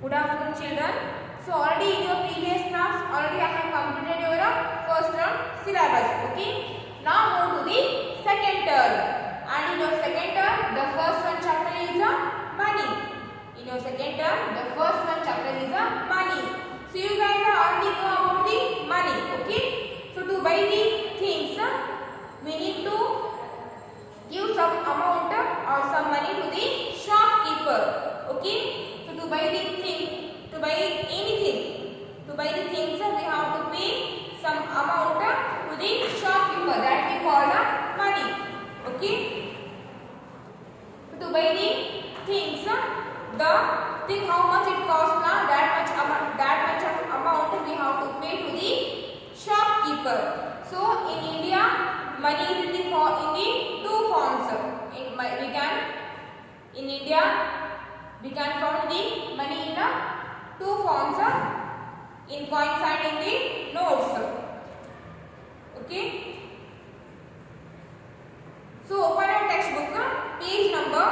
Good afternoon, children. So already in your previous class, already I have completed your first term syllabus. Okay. Now move to the second term. And in your second term, the first one chapter is money. In your second term, the first one chapter is money. So you guys are already know about the money. Okay. So to buy the things, we need to give some amount or some money to the shopkeeper. Okay. So to buy the thing, to buy anything, to buy the things, we have to pay some amount to the shopkeeper. That we call money. Okay. So to buy the things, the thing how much it costs now, that much of amount we have to pay to the shopkeeper. So in India, money is in the two forms. In India, we can find the money in the two forms, in coins and in the notes. Okay. So open your textbook, page number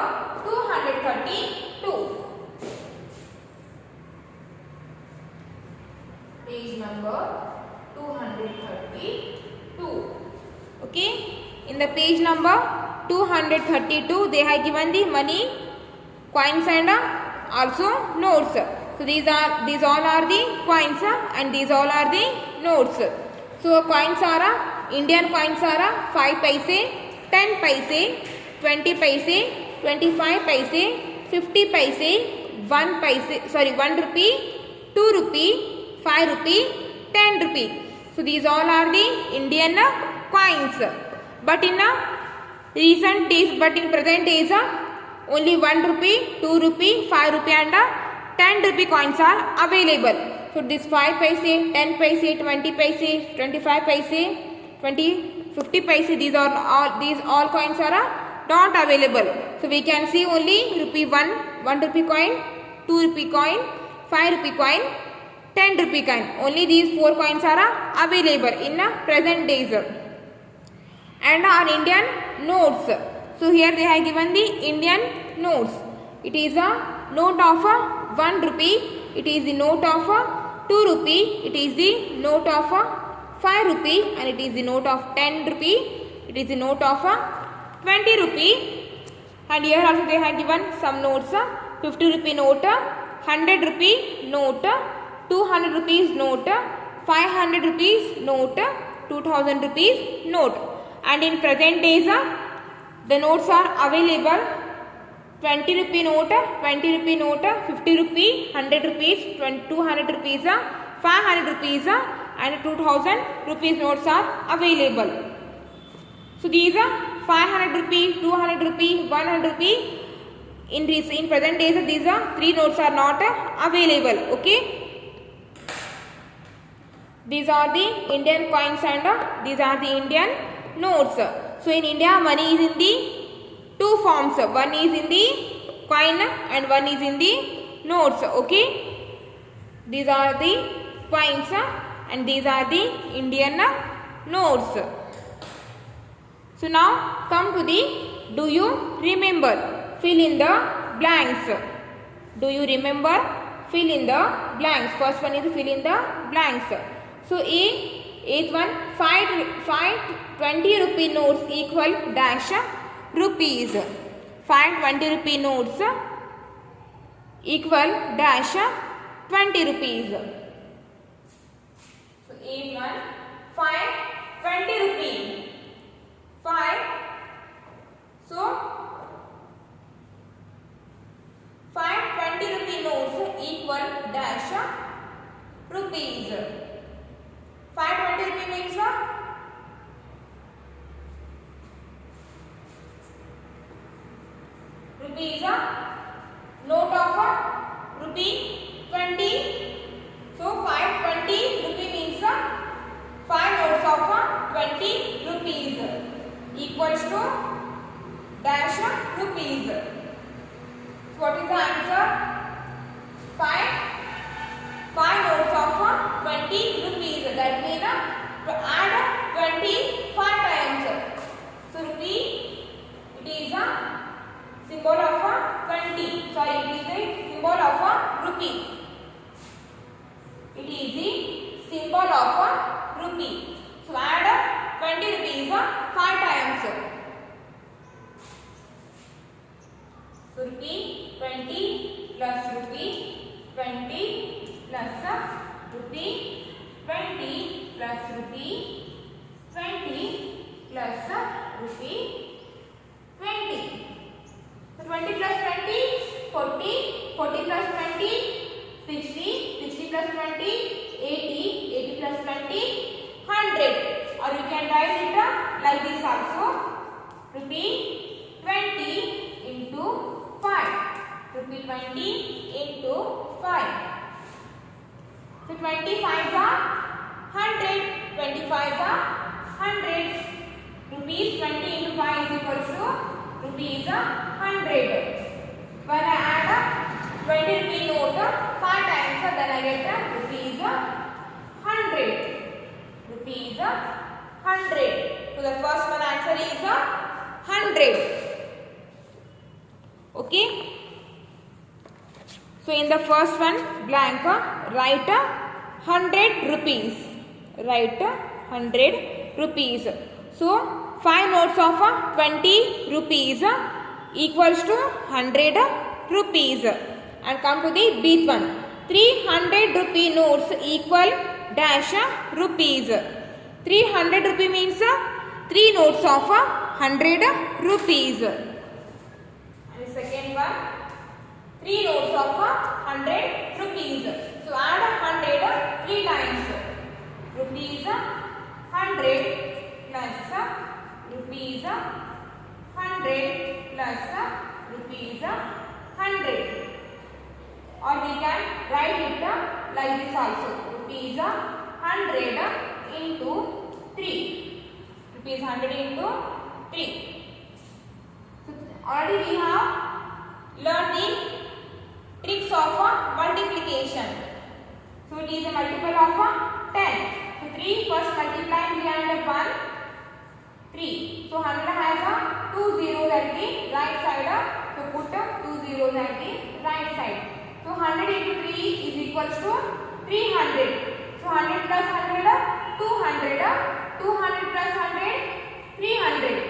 232. Page number 232. Okay. In the page number 232, they have given the money, coins and also notes. So these all are the coins and these all are the notes. So coins are Indian coins are 5 paise, 10 paise, 20 paise, 25 paise, 50 paise, 1 rupee, 2 rupee, 5 rupee, 10 rupee. So these all are the Indian coins. But in recent days, but in present days, only 1 rupee, 2 rupee, 5 rupee and 10 rupee coins are available. So this 5 paise, 10 paise, 20 paise, 25 paise, 50 paise, these all coins are not available. So we can see only rupee 1 rupee coin, 2 rupee coin, 5 rupee coin, 10 rupee coin. Only these 4 coins are available in present days. And our Indian notes. So here they have given the Indian notes. It is a note of 1 rupee. It is the note of 2 rupee. It is the note of 5 rupee. And it is the note of 10 rupee. It is the note of 20 rupee. And here also they have given some notes. 50 rupee note, 100 rupee note, 200 rupees note, 500 rupees note, 2000 rupees note. And in present days, the notes are available. 20 rupee note, 50 rupee, 100 rupees, 200 rupees, 500 rupees and 2000 rupees notes are available. So these are 500 rupee, 200 rupee, 100 rupee. In present days, these are 3 notes are not available. Okay. These are the Indian coins and these are the Indian notes. So in India, money is in the 2 forms. One is in the coin and one is in the notes. Okay. These are the coins and these are the Indian notes. So now come to the do you remember? Fill in the blanks. Do you remember? Fill in the blanks. First one is fill in the blanks. So eighth one, 5 20 rupee notes equal dash rupees. 5 20 rupee notes equal dash 20 rupees. So 8 1, 5 20 rupee. 5. So 5 20 rupee notes equal dash rupees. 5 20 rupee means rupees, note of rupee 20. So 5 20 rupee means 5 notes of 20 rupees equals to dash rupees. So what is the answer? 5 notes of 20 rupees. That means to add 25 times. So rupee, it is a symbol of 20. Sorry, it is a symbol of rupee. It is the symbol of a rupee. So add 20 rupees 5 times. So rupee 20 plus rupee 20 plus rupee 20 plus rupee 20 plus rupee 20. So 20 plus 20 40, 40 plus 20 60, 60 plus 20 80, 80 plus 20 100. Or you can write it like this also. Rupee 20 into 5. Rupee 20 into 5. So 25 are 100. 25 are 100. Rupees 20 into 5 is equal to rupees 100. When I add 20 rupee note 5 times, then I get rupees 100. Rupees 100. So the first one answer is 100. Okay. So in the first one blank, write 100 rupees. Write 100 rupees. So 5 notes of 20 rupees equals to 100 rupees. And come to the B one. 300 rupee notes equal dash rupees. 300 rupee means 3 notes of 100 rupees. And the second one, 3 notes of 100 rupees. So add 100 3 times. Rupees 100 plus rupees 100 plus rupees 100. Or we can write it like this also. Rupees 100 into 3. Rupees 100 into 3. So already we have learned the tricks of multiplication. So it is a multiple of 10. So 3 first multiply 3 and 1. 3. So 100 has a 2 zeros at the right side. So put 2 zeros at the right side. So 100 into 3 is equals to 300. So 100 plus 100, 200. 200 plus 100, 300.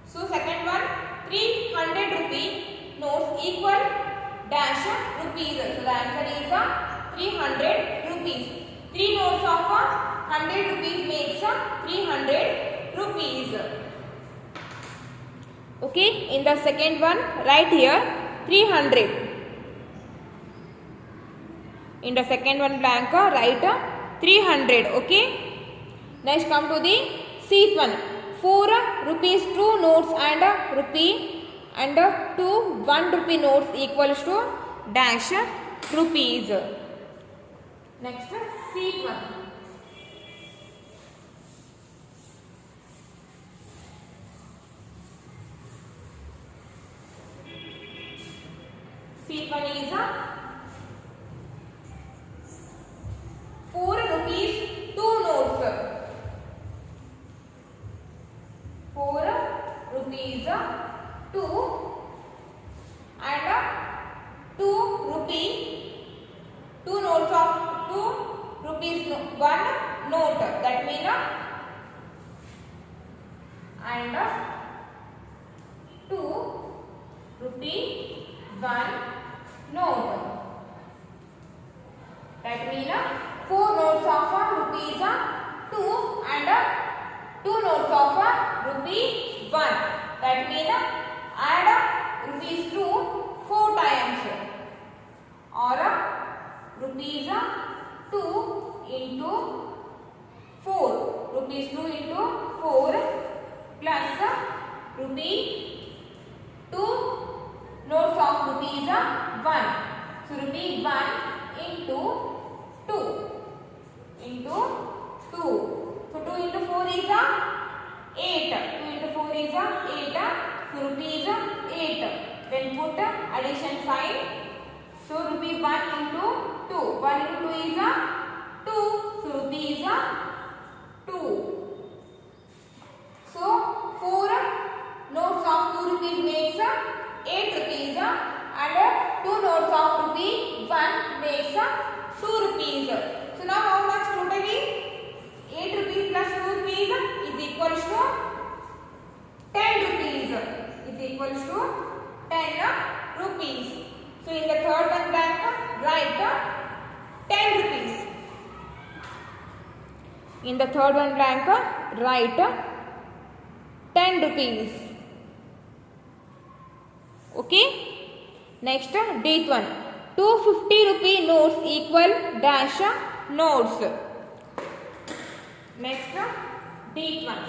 So second one, 300 rupee notes equal dash rupees. So the answer is 300 rupees. 3 notes of 100 rupees makes 300 rupees. Okay, in the second one, write here 300. In the second one blank, write 300. Okay. Next come to the seat one. 4 rupees 2 notes and a rupee and 2 1 rupee notes equals to dash rupees. Next, seat one. Seat one is 4 rupees 2 notes. 4 rupees 2 and 2 rupee 2 notes of 2 rupees 1 note. That means and 2 rupee 1 note. That means 4 notes of rupees 2 and 2 notes of rupee 1. That means add rupees 2 4 times. Or rupees 2 into 4. Rupees 2 into 4 plus rupee 2 notes of rupees 1. So rupee 1 into 2 into 2. So 2 into 4 is 8. 2 into 4 is 8. So rupees 8. Then put addition sign. So rupee 1 into 2. 1 into 2 is 2. So rupee is 2. So 4 notes of 2 rupees makes 8 rupees and and 2 notes of rupee 1 makes 2 rupees. So now how much totally? 8 rupees plus 2 rupees is equals to 10 rupees. Is equals to 10 rupees. So in the third one blank, write 10 rupees. In the third one blank, write 10 rupees. Okay. Next, date one. 250 rupee notes equal dash notes. Next, date one.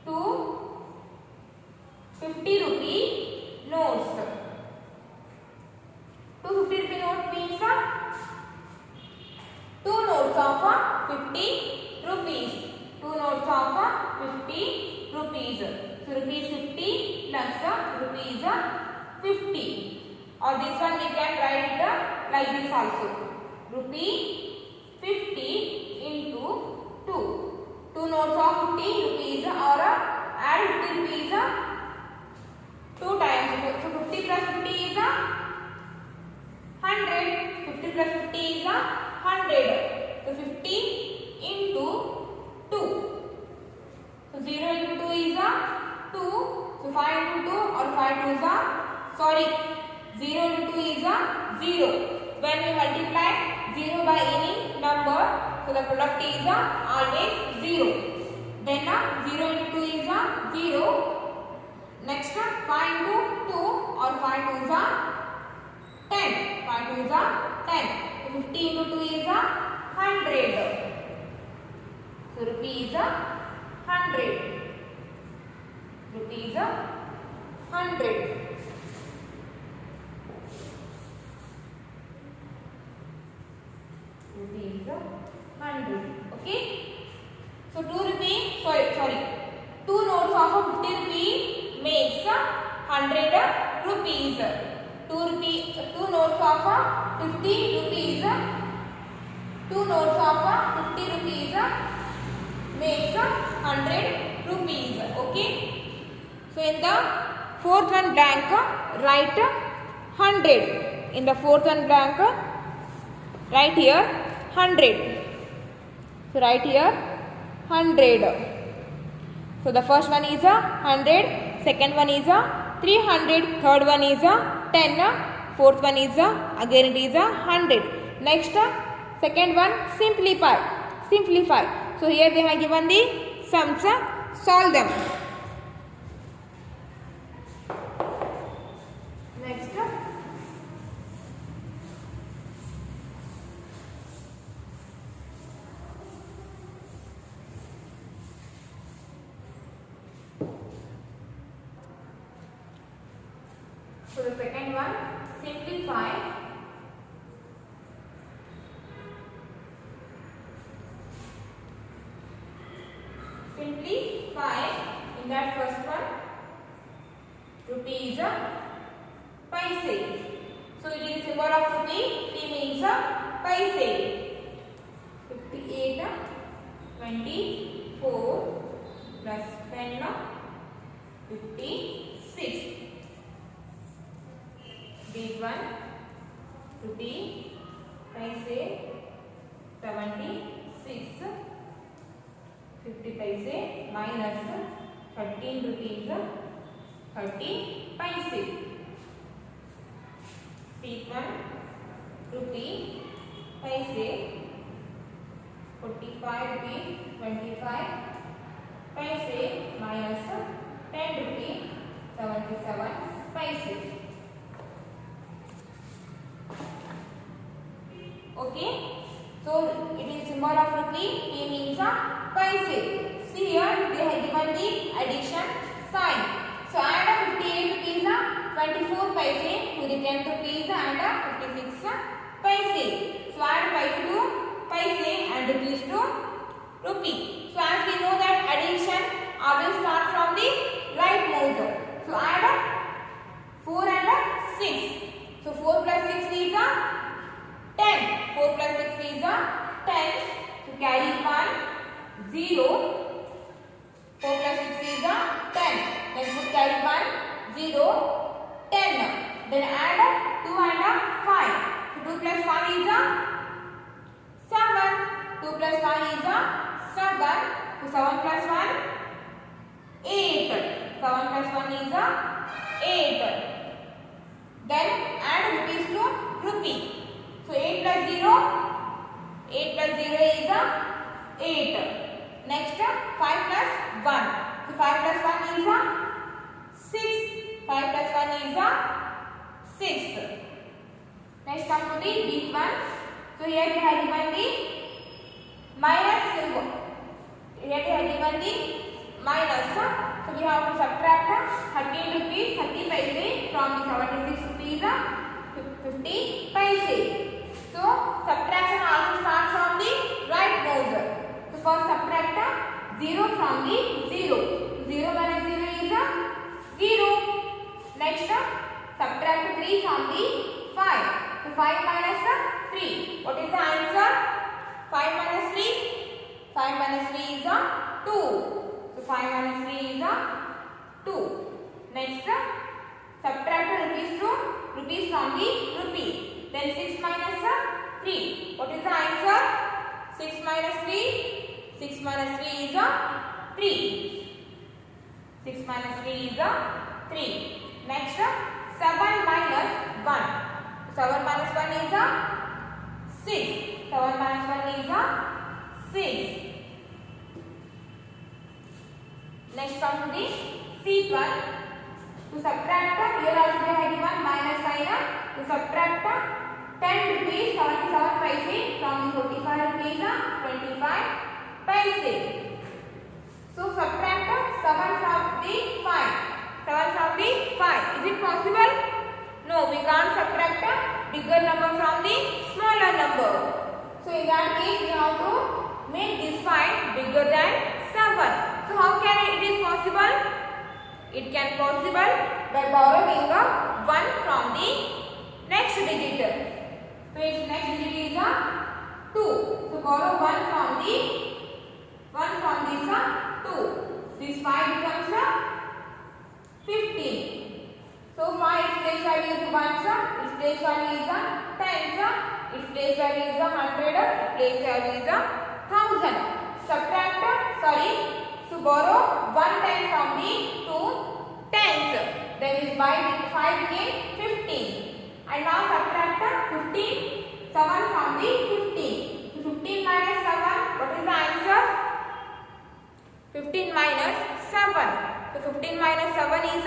250 rupee notes. 250 rupee note means 2 notes of 50 rupees. 2 notes of 50 rupees. So rupees 50 plus rupees 50. Or this one we can write it like this also. Rupee 50 into 2. 2 notes of 50 rupees or add 50 rupees 2 times. So 50 plus 50 is 100. 50 plus 50 is 100. So 50 into 2. So 0 into 2 is 2. So 5 into 2 or 5 2 is 0 into 2 is 0. When we multiply 0 by any number, so the product is always 0. Then 0 into 2 is 0. Next 5 into 2 or 5 2 is 10. 5 2 is 10. So 50 into 2 is 100. So rupees 100. Rupees 100. Rupees 100. Okay. So 2 rupee. Sorry. 2 notes of 50 rupee makes 100 rupees. 2 notes of 50 rupees. 2 notes of 50 rupees makes 100 rupees. Okay. So in the fourth one blank, write 100. In the fourth one blank, write here 100. So write here 100. So the first one is 100, second one is 300, third one is 10, fourth one is again it is 100. Next, second one simplify. So here they have given the sums, solve them. Next, so the second one, simplify. Simplify. In that first one, rupees paise. So it is symbol of rupee. T means paise. 58, 24 plus 10, 56. This one, rupee paise 76. 50 paise minus 13 rupees 30 paise. Take one, rupee paise 45 rupees 25 paise minus 10 rupees 77 paise. Okay. So it is symbol of rupee. T means paise. See here they have given the addition sign. So add 58 rupees 24 paise to the 10 rupees and 56 paise. So add paise to paise and rupees to rupee. So as we know that addition always start from the right mode. So add 4 and 6. So 4 plus 6 is 10. 4 plus 6 is 10. So carry 1, 0. 4 plus 6 is 10. Then put carry 1, 0. plus 5 is a 7. So 7 plus 1 8. 7 plus 1 is a 8. Then add rupees to rupee. So 8 plus 0. 8 plus 0 is a 8. Next 5 plus 1. So 5 plus 1 is a 6. 5 plus 1 is a 6. Next come to the big one. So here we have given the minus symbol. Here we have given the minus. So we have to subtract 13 rupees 30 paise from the 76 rupees 50 paise. So subtraction also starts from the right nose. So first subtract 0 from the 0. 0 minus 0 is 0. Next subtract 3 from the 5. So 5 minus 3. What is the answer? 5 minus 3. 5 minus 3 is 2. So 5 minus 3 is 2. Next subtract rupees from the rupee. Then 6 minus 3. What is the answer? 6 minus 3. 6 minus 3 is 3. 6 minus 3 is 3. Next 7 minus 1. 7 minus 1 is 6. 7 minus 1 is 6. Next come to the C one. To subtract, here also they have given minus sign. To subtract 10 rupees 77 paise from the 45 rupees 25 paise. So subtract 7 from the 5. 7 from the 5. Is it possible? No, we can't subtract a bigger number from the smaller number. So in that case, we have to make this 5 bigger than 7. So how can it is possible? It can possible by borrowing a 1 from the next digit. So its next digit is 2. So borrow 1 from this 2. This 5 becomes 15. So 5 its place value is 1, its place value is 10, its place value is 100, its place value is 1000. So borrow 1 10 from the 2 tens. Then this by 5 became 15. And now subtract 15, 7 from the 15. So 15 minus 7, what is the answer? 15 minus 7. So 15 minus 7 is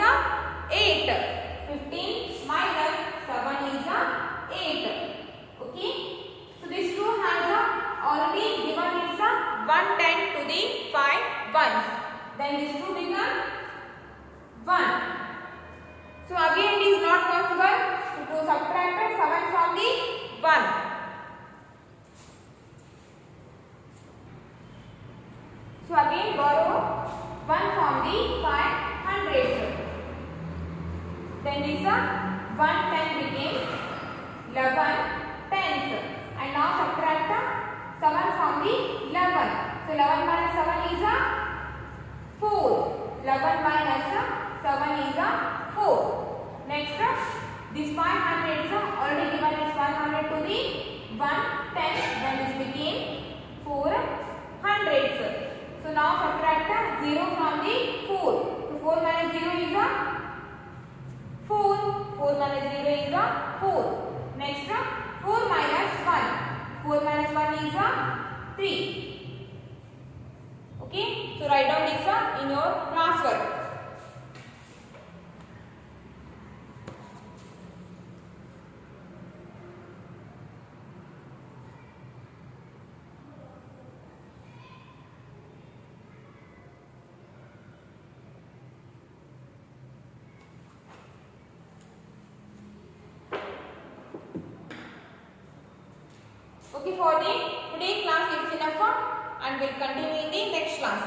8. 15 minus 7 is 8. Okay. So this 2 has already given its 110 to the 5 ones. Then this 2 become 1. So again it is not possible to subtract 7 from the 1. So again borrow 1 from the 500. Then this 110 became 11 tens. And now subtract 7 from the 11. So 11 minus 7 is 4. 11 minus 7 is 4. Next, this 500 is already given is 100 to the 110. Then this became 400. So now subtract 0 from the 4. So 4 minus 0 is 4. 4 minus 0 is 4. Next, 4 minus 1. 4 minus 1 is 3. Okay, so write down this in your classwork. Okay, for the today class is enough and we'll continue in the next class.